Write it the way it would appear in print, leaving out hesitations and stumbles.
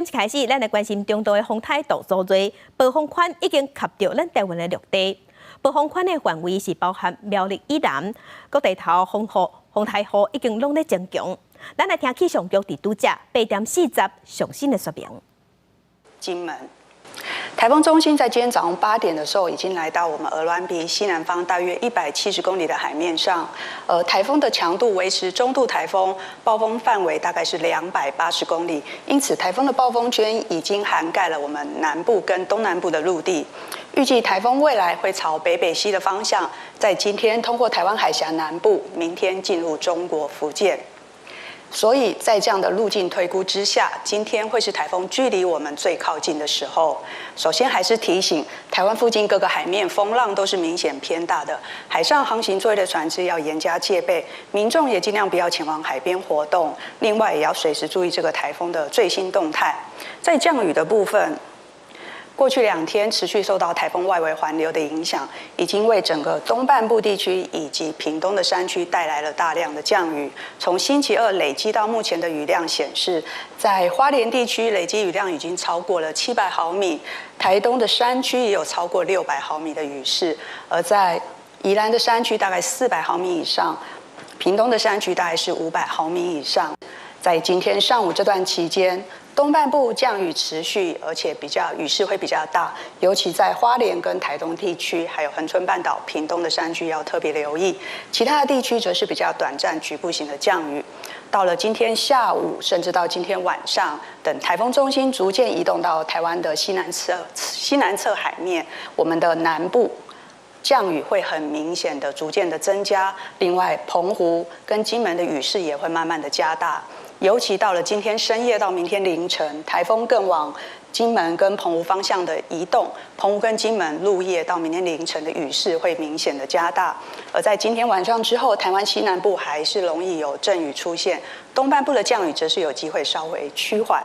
一开始，咱来关心中度的风台度数热，暴风圈已经卡到咱台湾的陆地。暴风圈的范围是包含苗栗以南，各地头风台雨已经拢在增强。咱来听气象局伫拄则8:40上新的说明。金门台风中心在今天早上8点的时候，已经来到我们鹅銮鼻西南方大约170公里的海面上。台风的强度维持中度台风，暴风范围大概是280公里，因此台风的暴风圈已经涵盖了我们南部跟东南部的陆地。预计台风未来会朝北西的方向，在今天通过台湾海峡南部，明天进入中国福建。所以在这样的路径推估之下，今天会是台风距离我们最靠近的时候。首先还是提醒，台湾附近各个海面风浪都是明显偏大的，海上航行作业的船只要严加戒备，民众也尽量不要前往海边活动。另外也要随时注意这个台风的最新动态。在降雨的部分，过去2天持续受到台风外围环流的影响，已经为整个东半部地区以及屏东的山区带来了大量的降雨。从星期二累积到目前的雨量显示，在花莲地区累积雨量已经超过了700毫米，台东的山区也有超过600毫米的雨势，而在宜兰的山区大概400毫米以上，屏东的山区大概是500毫米以上。在今天上午这段期间，东半部降雨持续，而且雨势会比较大，尤其在花莲跟台东地区，还有恒春半岛、屏东的山区要特别留意。其他的地区则是比较短暂、局部性的降雨。到了今天下午，甚至到今天晚上，等台风中心逐渐移动到台湾的西南侧海面，我们的南部降雨会很明显的逐渐的增加。另外，澎湖跟金门的雨势也会慢慢的加大。尤其到了今天深夜到明天凌晨，台风更往金门跟澎湖方向的移动，澎湖跟金门入夜到明天凌晨的雨势会明显的加大。而在今天晚上之后，台湾西南部还是容易有阵雨出现，东半部的降雨则是有机会稍微趋缓。